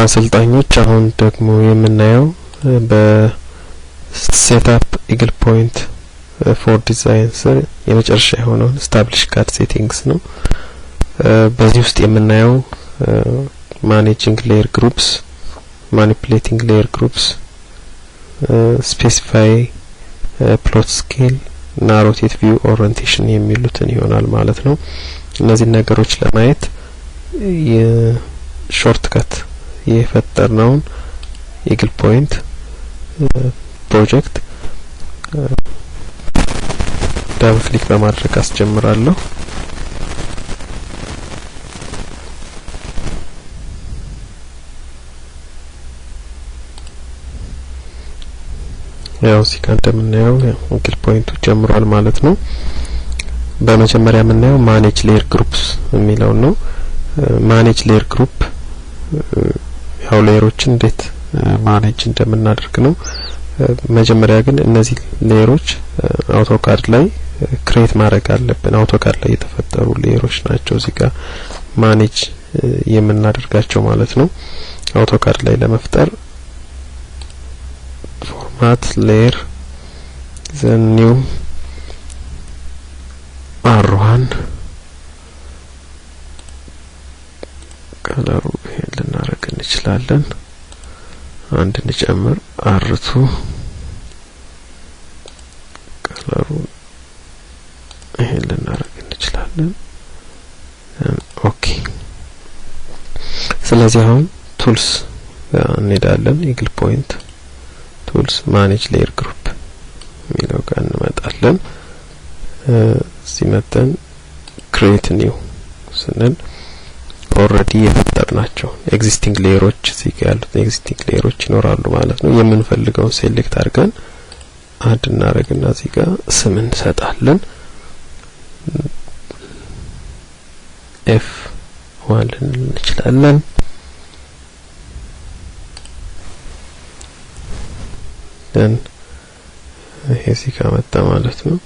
አሰልጣኞች አሁን ደግሞ የምናየው በሴትአፕ ኢግል ፖይንት ፎር ዲዛይንስ የመጨረሻ የሆነውን ስታብሊሽ ካርድ ሴቲንግስ ነው። በዚህ ውስጥ የምናየው ማኔጂንግ ሌየር ግሩፕስ፣ ማኒፑሌቲንግ ሌየር ግሩፕስ፣ ስፔሲፋይ ፕሎት ስኬል እና ሮቴት ቪው ኦሪየንቴሽን የሚሉትን ይሆናል ማለት ነው። እነዚህ ነገሮች ለማየት የሾርትከት የፈጠርነውን ኢግል ፖይንት ፕሮጀክት ዳብል ክሊክ በማድረግ አስጀምራለሁ። ያው እዚህ ጋር እንደምናየው ኢግል ፖይንቱ ጀምሯል ማለት ነው። በመጀመሪያ የምናየው ማኔጅ ሌየር ግሩፕስ የሚለው ነው። ማኔጅ ሌየር ግሩፕ ያው ሌየሮችን እንዴት ማኔጅ እንደምናደርግ ነው። መጀመሪያ ግን እነዚህ ሌየሮች አውቶካድ ላይ ክሬት ማድረግ አለብን። አውቶካድ ላይ የተፈጠሩ ሌየሮች ናቸው እዚህ ጋር ማኔጅ የምናደርጋቸው ማለት ነው። አውቶካድ ላይ ለመፍጠር ፎርማት ሌየር ዘን ኒው R1 ከለሩ ይሄን ልናደርግ እንችላለን። አንድ እንጨምር R2 ከለሩ ይሄን ልናደርግ እንችላለን። ኦኬ ስለዚህ አሁን ቱልስ እንሄዳለን። ኢግል ፖይንት ቱልስ ማኔጅ ሌየር ግሩፕ የሚለው ጋር እንመጣለን። ሲመተን ክሬት ኒው ስንል ኦሬዲ የፈጠርናቸው ኤግዚስቲንግ ሌየሮች እዚህ ጋር ያሉት ኤግዚስቲንግ ሌየሮች ይኖራሉ ማለት ነው። የምንፈልገውን ሴሌክት አድርገን አድ እናደርግና እዚህ ጋር ስም እንሰጣለን። F1 እንችላለን። ደን ይሄ እዚህ ጋር መጣ ማለት ነው።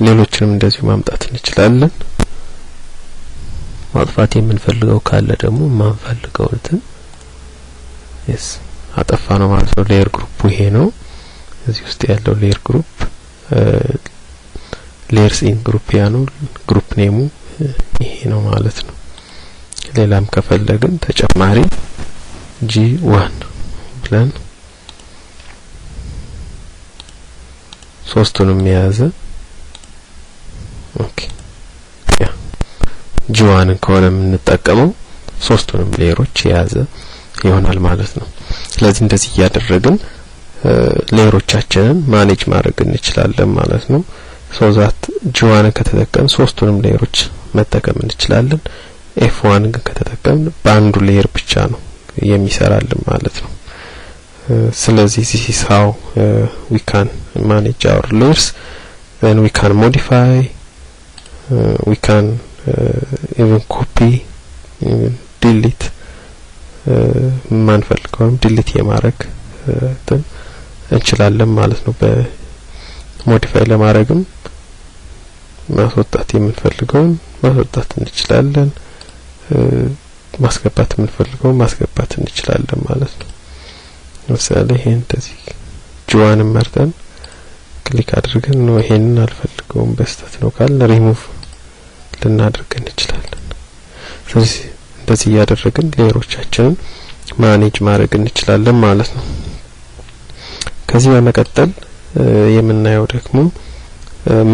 ሌሎችንም እንደዚሁ ማምጣት እንችላለን። ማጥፋት የምንፈልገው ካለ ደግሞ ማንፈልገው እንትን አጠፋ ነው ማለት ነው። ሌየር ግሩፕ ይሄ ነው። እዚህ ውስጥ ያለው ሌየር ግሩፕ ሌየርስ ኢን ግሩፕ ያ ነው። ግሩፕ ኔሙ ይሄ ነው ማለት ነው። ሌላም ከፈለግን ተጨማሪ G1 ብለን ሶስቱንም የያዘ ኦኬ ያ G1 ከሆነ የምንጠቀመው ሶስቱንም ሌየሮች የያዘ ይሆናል ማለት ነው። ስለዚህ እንደዚህ ያደረግን ሌየሮቻችንን ማኔጅ ማድረግ እንችላለን ማለት ነው። ሶዛት G1 ከተጠቀምን ሶስቱንም ሌየሮች መጠቀም እንችላለን። F1 ግን ከተጠቀምን በአንዱ ሌየር ብቻ ነው የሚሰራልን ማለት ነው። ስለዚህ this is how we can manage our layers. Then we can modify, we can even copy, even delete, ማንፈልገውም ዲሊት የማድረግ እንችላለን ማለት ነው። በሞዲፋይ ለማድረግም ማስወጣት የምንፈልገውን ማስወጣት እንችላለን፣ ማስገባት የምንፈልገውን ማስገባት እንችላለን ማለት ነው። ለምሳሌ ይሄን እንደዚህ G1 መርጠን ክሊክ አድርገን ነው ይሄንን አልፈልገውም በስተት ነው ካልን ሪሙቭ ልናደርግ እንችላለን። ስለዚህ እንደዚህ ያደረግን ሌየሮቻችንን ማኔጅ ማድረግ እንችላለን ማለት ነው። ከዚህ በመቀጠል የምናየው ደግሞ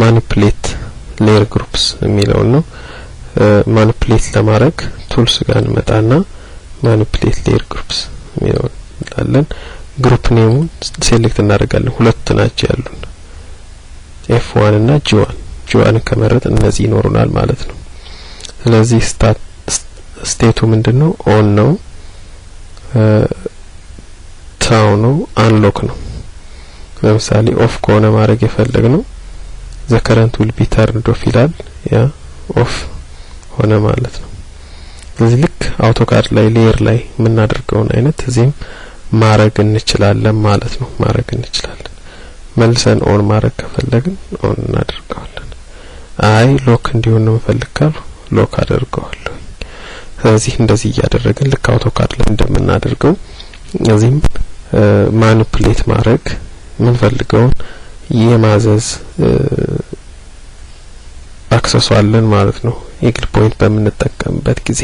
ማኒፑሌት ሌየር ግሩፕስ የሚለው ነው። ማኒፑሌት ለማድረግ ቱልስ ጋር እንመጣና ማኒፑሌት ሌየር ግሩፕስ የሚለው እንላለን። ግሩፕ ኔሙን ሴሌክት እናደርጋለን። ሁለት ናቸው ያሉን F1 እና G1 ከመረጥ እነዚህ ይኖሩናል ማለት ነው። ስለዚህ ስቴቱ ምንድነው? ኦን ነው፣ ታው ነው፣ አንሎክ ነው። ለምሳሌ ኦፍ ከሆነ ማድረግ የፈለግነው the current will be turned off ይላል። ያ ኦፍ ሆነ ማለት ነው። ስለዚህ ልክ አውቶካድ ላይ ሌየር ላይ የምናደርገውን አይነት እዚህም ማድረግ እንችላለን ማለት ነው። ማድረግ እንችላለን። መልሰን ኦን ማድረግ ከፈለግን ኦን እናደርጋለን። አይ ሎክ እንዲሆን ነው ፈልካለሁ ሎክ አደርጋለሁ። ስለዚህ እንደዚህ እያደረግን ልክ አውቶካድ ላይ እንደምናደርገው እዚህም ማኒፑሌት ማድረግ ምን ፈልገውን የማዘዝ አክሰስ አለን ማለት ነው ኢግል ፖይንት በምንጠቀምበት ጊዜ።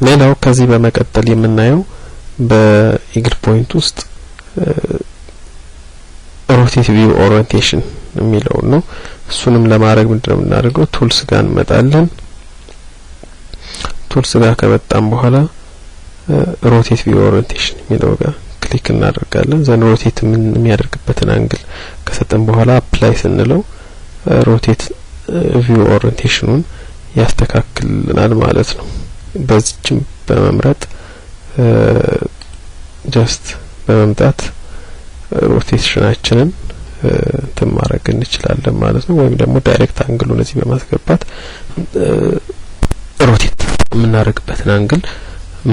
ሌላው ከዚህ በመቀጠል የምናየው በኢግል ፖይንት ውስጥ ሮቴት ቪው ኦሪየንቴሽን የሚለው ነው። እሱንም ለማድረግ ምንድነው የምናደርገው ቱልስ ጋር እንመጣለን። ቱልስ ጋር ከመጣን በኋላ ሮቴት ቪው ኦሪየንቴሽን የሚለው ጋር ክሊክ እናደርጋለን። ዘን ሮቴት ምን የሚያደርግበትን አንግል ከሰጠን በኋላ አፕላይ ስንለው ሮቴት ቪው ኦሪየንቴሽኑን ያስተካክልናል ማለት ነው። በዚህም በመምረጥ ጀስት በመምጣት ሮቴሽናችንን ማድረግ እንችላለን ማለት ነው። ወይም ደግሞ ዳይሬክት አንግሉን እዚህ በማስገባት ሮቴት የምናደርግበትን አንግል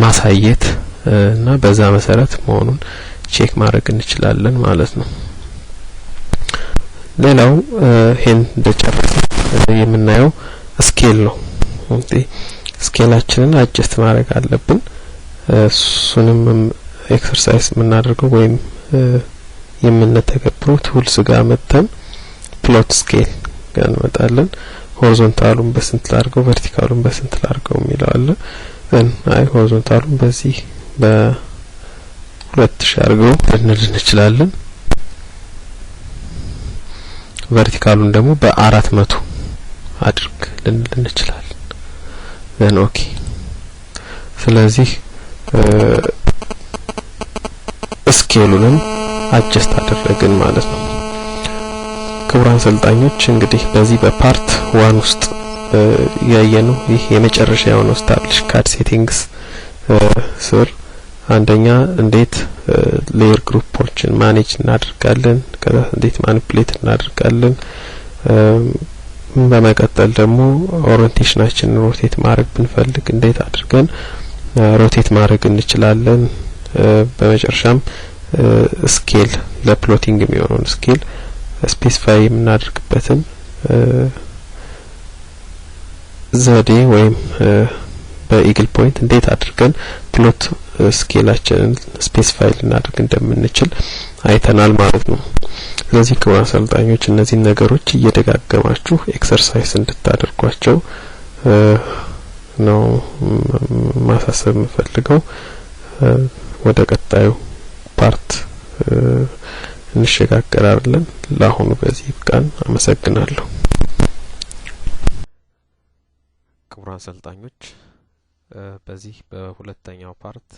ማሳየት እና በዛ መሰረት መሆኑን ቼክ ማድረግ እንችላለን ማለት ነው። ሌላው ይሄን እንደጨረሰ የምናየው ስኬል ነው። እንግዲህ ስኬላችንን አጀስት ማድረግ አለብን። እሱንም ኤክሰርሳይዝ የምናደርገው ወይም የምንተገብረው ቱልስ ጋር መተን ፕሎት ስኬል ጋር እንመጣለን። ሆሪዞንታሉን በስንት ላድርገው ቨርቲካሉን በስንት ላድርገው የሚለው አለ። አይ ሆሪዞንታሉን በዚህ በ2000 አድርገው ልንል እንችላለን። ቨርቲካሉን ደግሞ በ400 አድርግ ልንል እንችላለን። ዘን ኦኬ። ስለዚህ ስኬሉንም አጀስት አደረግን ማለት ነው። ክቡራን ሰልጣኞች እንግዲህ በዚህ በፓርት 1 ውስጥ ያየነው ይህ የመጨረሻ የሆነው ስታብሊሽ ካድ ሴቲንግስ ስር አንደኛ እንዴት ሌየር ግሩፖችን ማኔጅ እናደርጋለን፣ ከዛ እንዴት ማኒፑሌት እናደርጋለን፣ በመቀጠል ደግሞ ኦሪየንቴሽናችንን ሮቴት ማድረግ ብንፈልግ እንዴት አድርገን ሮቴት ማድረግ እንችላለን፣ በመጨረሻም ስኬል ለፕሎቲንግ የሚሆነውን ስኬል ስፔሲፋይ የምናደርግበትን ዘዴ ወይም በኢግል ፖይንት እንዴት አድርገን ፕሎት ስኬላችንን ስፔሲፋይ ልናደርግ እንደምንችል አይተናል ማለት ነው። ስለዚህ ክቡራን አሰልጣኞች እነዚህ ነገሮች እየደጋገማችሁ ኤክሰርሳይዝ እንድታደርጓቸው ነው ማሳሰብ የምፈልገው። ወደ ቀጣዩ ፓርት እንሸጋገራለን። ለአሁኑ በዚህ ይብቃን። አመሰግናለሁ። ክቡራን አሰልጣኞች በዚህ በሁለተኛው ፓርት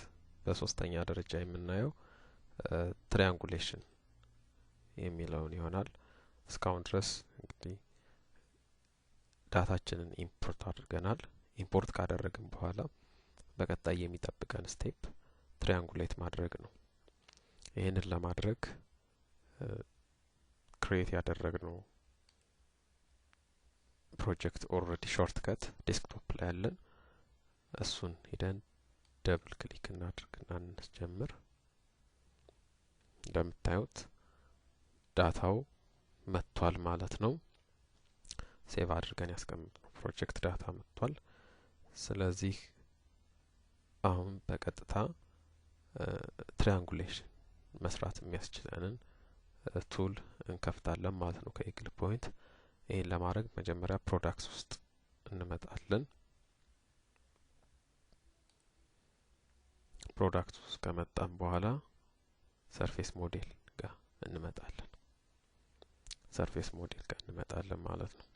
በሶስተኛ ደረጃ የምናየው ትሪያንጉሌሽን የሚለውን ይሆናል። እስካሁን ድረስ እንግዲህ ዳታችንን ኢምፖርት አድርገናል። ኢምፖርት ካደረግን በኋላ በቀጣይ የሚጠብቀን ስቴፕ ትሪያንጉሌት ማድረግ ነው። ይሄንን ለማድረግ ክሬት ያደረግነው ፕሮጀክት ኦልሬዲ ሾርትከት ዴስክቶፕ ላይ ያለን እሱን ሄደን ደብል ክሊክ እናድርግና እንጀምር። እንደምታዩት ዳታው መጥቷል ማለት ነው። ሴቭ አድርገን ያስቀምጥነው ፕሮጀክት ዳታ መጥቷል። ስለዚህ አሁን በቀጥታ ትሪያንጉሌሽን መስራት የሚያስችለንን ቱል እንከፍታለን ማለት ነው ከኢግል ፖይንት። ይሄን ለማድረግ መጀመሪያ ፕሮዳክትስ ውስጥ እንመጣለን። ፕሮዳክት ውስጥ ከመጣን በኋላ ሰርፌስ ሞዴል ጋር እንመጣለን። ሰርፌስ ሞዴል ጋር እንመጣለን ማለት ነው።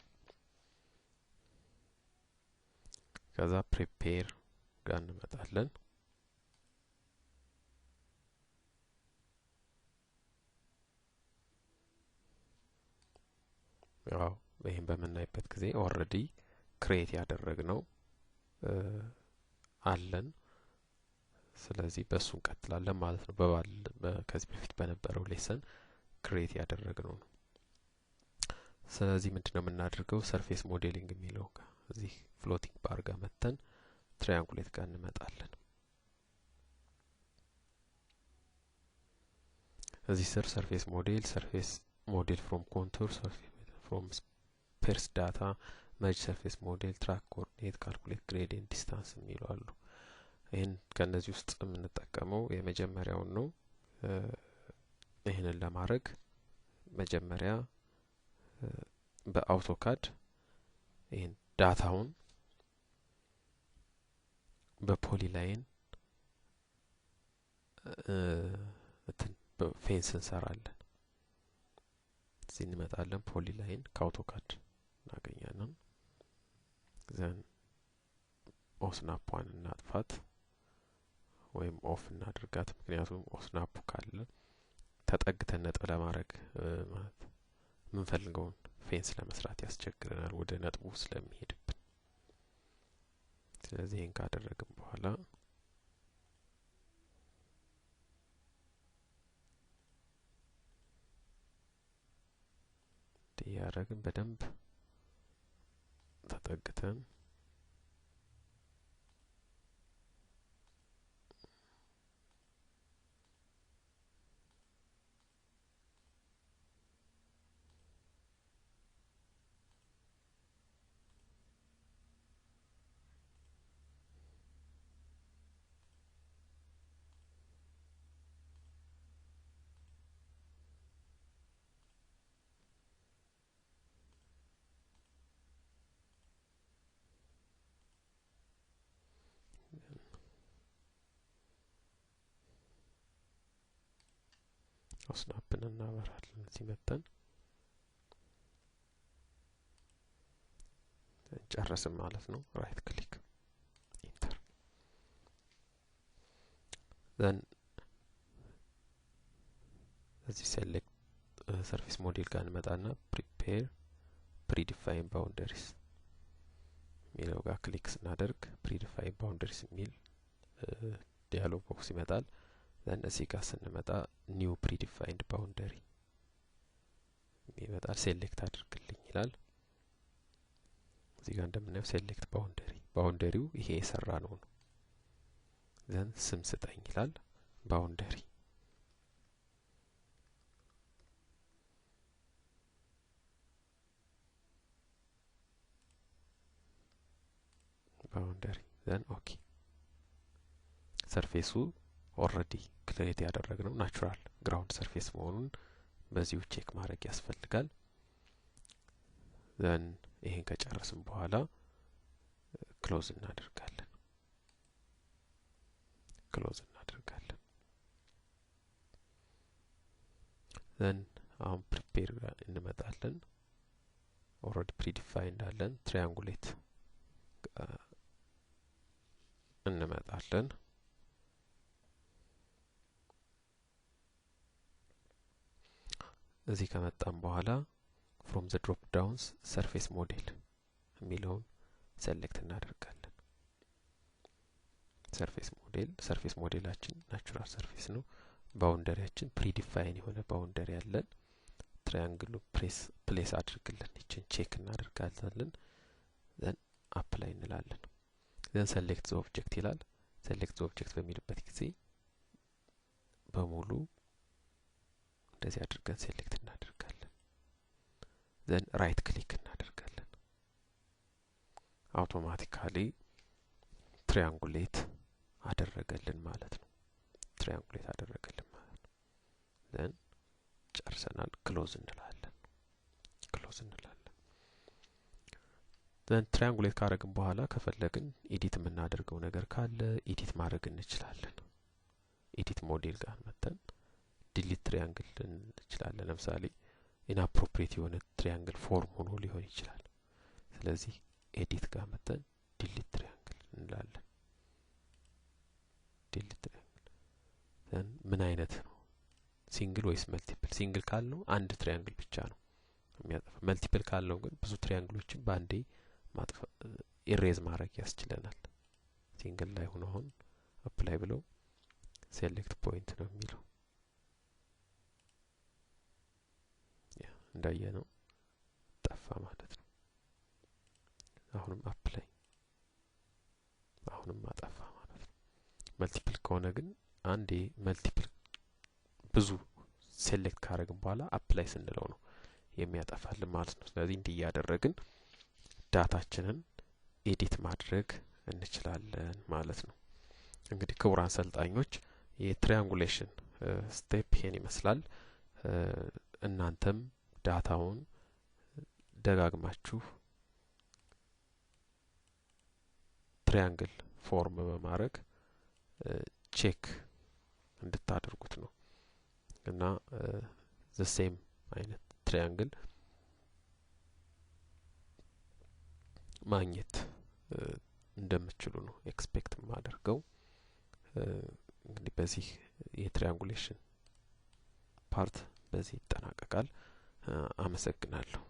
ከዛ ፕሪፔር ጋር እንመጣለን። ያው ይሄን በመናይበት ጊዜ ኦልሬዲ ክሬት ያደረግነው አለን። ስለዚህ በሱ እንቀጥላለን ማለት ነው። ከዚህ በፊት በነበረው ሌሰን ክሬት ያደረግነው ነው። ስለዚህ ምንድነው የምናደርገው ሰርፌስ ሞዴሊንግ የሚለው እዚህ ፍሎቲንግ ባር ጋር መተን ትራያንጉሌት ጋር እንመጣለን። እዚህ ስር ሰርፌስ ሞዴል ፍሮም ኮንቱር፣ ሰርፌስ ፍሮም ስፔርስ ዳታ merge surface model track coordinate calculate gradient distance የሚሉ አሉ። ይሄን ከነዚህ ውስጥ የምንጠቀመው የመጀመሪያው ነው። ይሄንን ለማድረግ መጀመሪያ በአውቶካድ ይሄን ዳታውን በፖሊላይን በፌንስ እንሰራለን። እዚህ እንመጣለን ፖሊላይን ከአውቶካድ እናገኛለን። ዘን ኦስናፕዋን እናጥፋት ወይም ኦፍ እናድርጋት። ምክንያቱም ኦስናፕ ካለ ተጠግተን ነጥብ ለማድረግ ማለት ምንፈልገውን ፌንስ ለመስራት ያስቸግረናል ወደ ነጥቡ ስለሚሄድብን። ስለዚህ ይሄን ካደረግን በኋላ ያረግን በደንብ ተጠግተን ኦስናፕን እናበራለን። እዚህ መተን እንጨርስም ማለት ነው። ራይት ክሊክ ኢንተር then እዚህ ሴሌክት ሰርፌስ ሞዴል ጋር እንመጣና ፕሪፔር ፕሪዲፋይን ባውንደሪስ ሚለው ጋር ክሊክ ስናደርግ ፕሪዲፋይን ባውንደሪስ የሚል ዲያሎግ ቦክስ ይመጣል። then እዚህ ጋር ስንመጣ ኒው ፕሪዲፋይንድ ባውንደሪ ይመጣል። ሴሌክት አድርግልኝ ይላል። እዚህ ጋር እንደምናየው ሴሌክት ባውንደሪው ይሄ የሰራ ነው። then ስም ስጠኝ ይላል። ባውንደሪ then ኦኬ ሰርፌሱ ኦሬዲ ክሬት ያደረግነው ናቹራል ግራውንድ ሰርፌስ መሆኑን በዚሁ ቼክ ማድረግ ያስፈልጋል። then ይሄን ከጨረስን በኋላ ክሎዝ እናደርጋለን። then አሁን ፕሪፔር እንመጣለን። ኦሬዲ ፕሪዲፋይንድ አለን። ትራያንጉሌት እንመጣለን። እዚህ ከመጣን በኋላ from the drop downs surface model የሚለውን ሴሌክት እናደርጋለን። ሰርፌስ ሞዴላችን ናቹራል ሰርፌስ ነው። ባውንደሪያችን ፕሪዲፋይን የሆነ ባውንደሪ ያለን ትራያንግሉ ፕሌስ አድርግልን ይችን ቼክ እናደርጋለን። then አፕላይ እንላለን። then select the object ይላል። select the object በሚልበት ጊዜ በሙሉ እንደዚህ አድርገን ሴሌክት እናደርጋለን። then ራይት ክሊክ እናደርጋለን። አውቶማቲካሊ ትራያንጉሌት አደረገልን ማለት ነው። then ጨርሰናል። ክሎዝ እንላለን። then ትራያንጉሌት ካደረግን በኋላ ከፈለግን ኤዲት የምናደርገው ነገር ካለ ኤዲት ማድረግ እንችላለን። ኤዲት ሞዴል ጋር መተን ዲሊት ትራያንግል እንችላለን። ለምሳሌ ኢንአፕሮፕሪየት የሆነ ትራያንግል ፎርም ሆኖ ሊሆን ይችላል። ስለዚህ ኤዲት ጋር መተን ዲሊት ትራያንግል እንላለን። then ምን አይነት ነው ሲንግል ወይስ መልቲፕል? ሲንግል ካልነው አንድ ትራያንግል ብቻ ነው የሚያጠፋው። መልቲፕል ካልነው ግን ብዙ ትራያንግሎችን ባንዴ ኢሬዝ ማድረግ ያስችለናል። ሲንግል ላይ ሆኖ አሁን አፕላይ ብለው ሴሌክት ፖይንት ነው የሚለው እንዳየነው ጠፋ ማለት ነው። አሁንም አፕላይ አሁንም አጠፋ ማለት ነው። መልቲፕል ከሆነ ግን አንዴ መልቲፕል ብዙ ሴሌክት ካደረግን በኋላ አፕላይ ስንለው ነው የሚያጠፋልን ማለት ነው። ስለዚህ እንዲህ ያደረግን ዳታችንን ኤዲት ማድረግ እንችላለን ማለት ነው። እንግዲህ ክቡራን ሰልጣኞች የትሪያንጉሌሽን ስቴፕ ይሄን ይመስላል። እናንተም ዳታውን ደጋግማችሁ ትሪያንግል ፎርም በማድረግ ቼክ እንድታደርጉት ነው እና the same አይነት ትሪያንግል ማግኘት እንደምትችሉ ነው ኤክስፔክት ማደርገው። እንግዲህ በዚህ የትሪያንጉሌሽን ፓርት በዚህ ይጠናቀቃል። አመሰግናለሁ።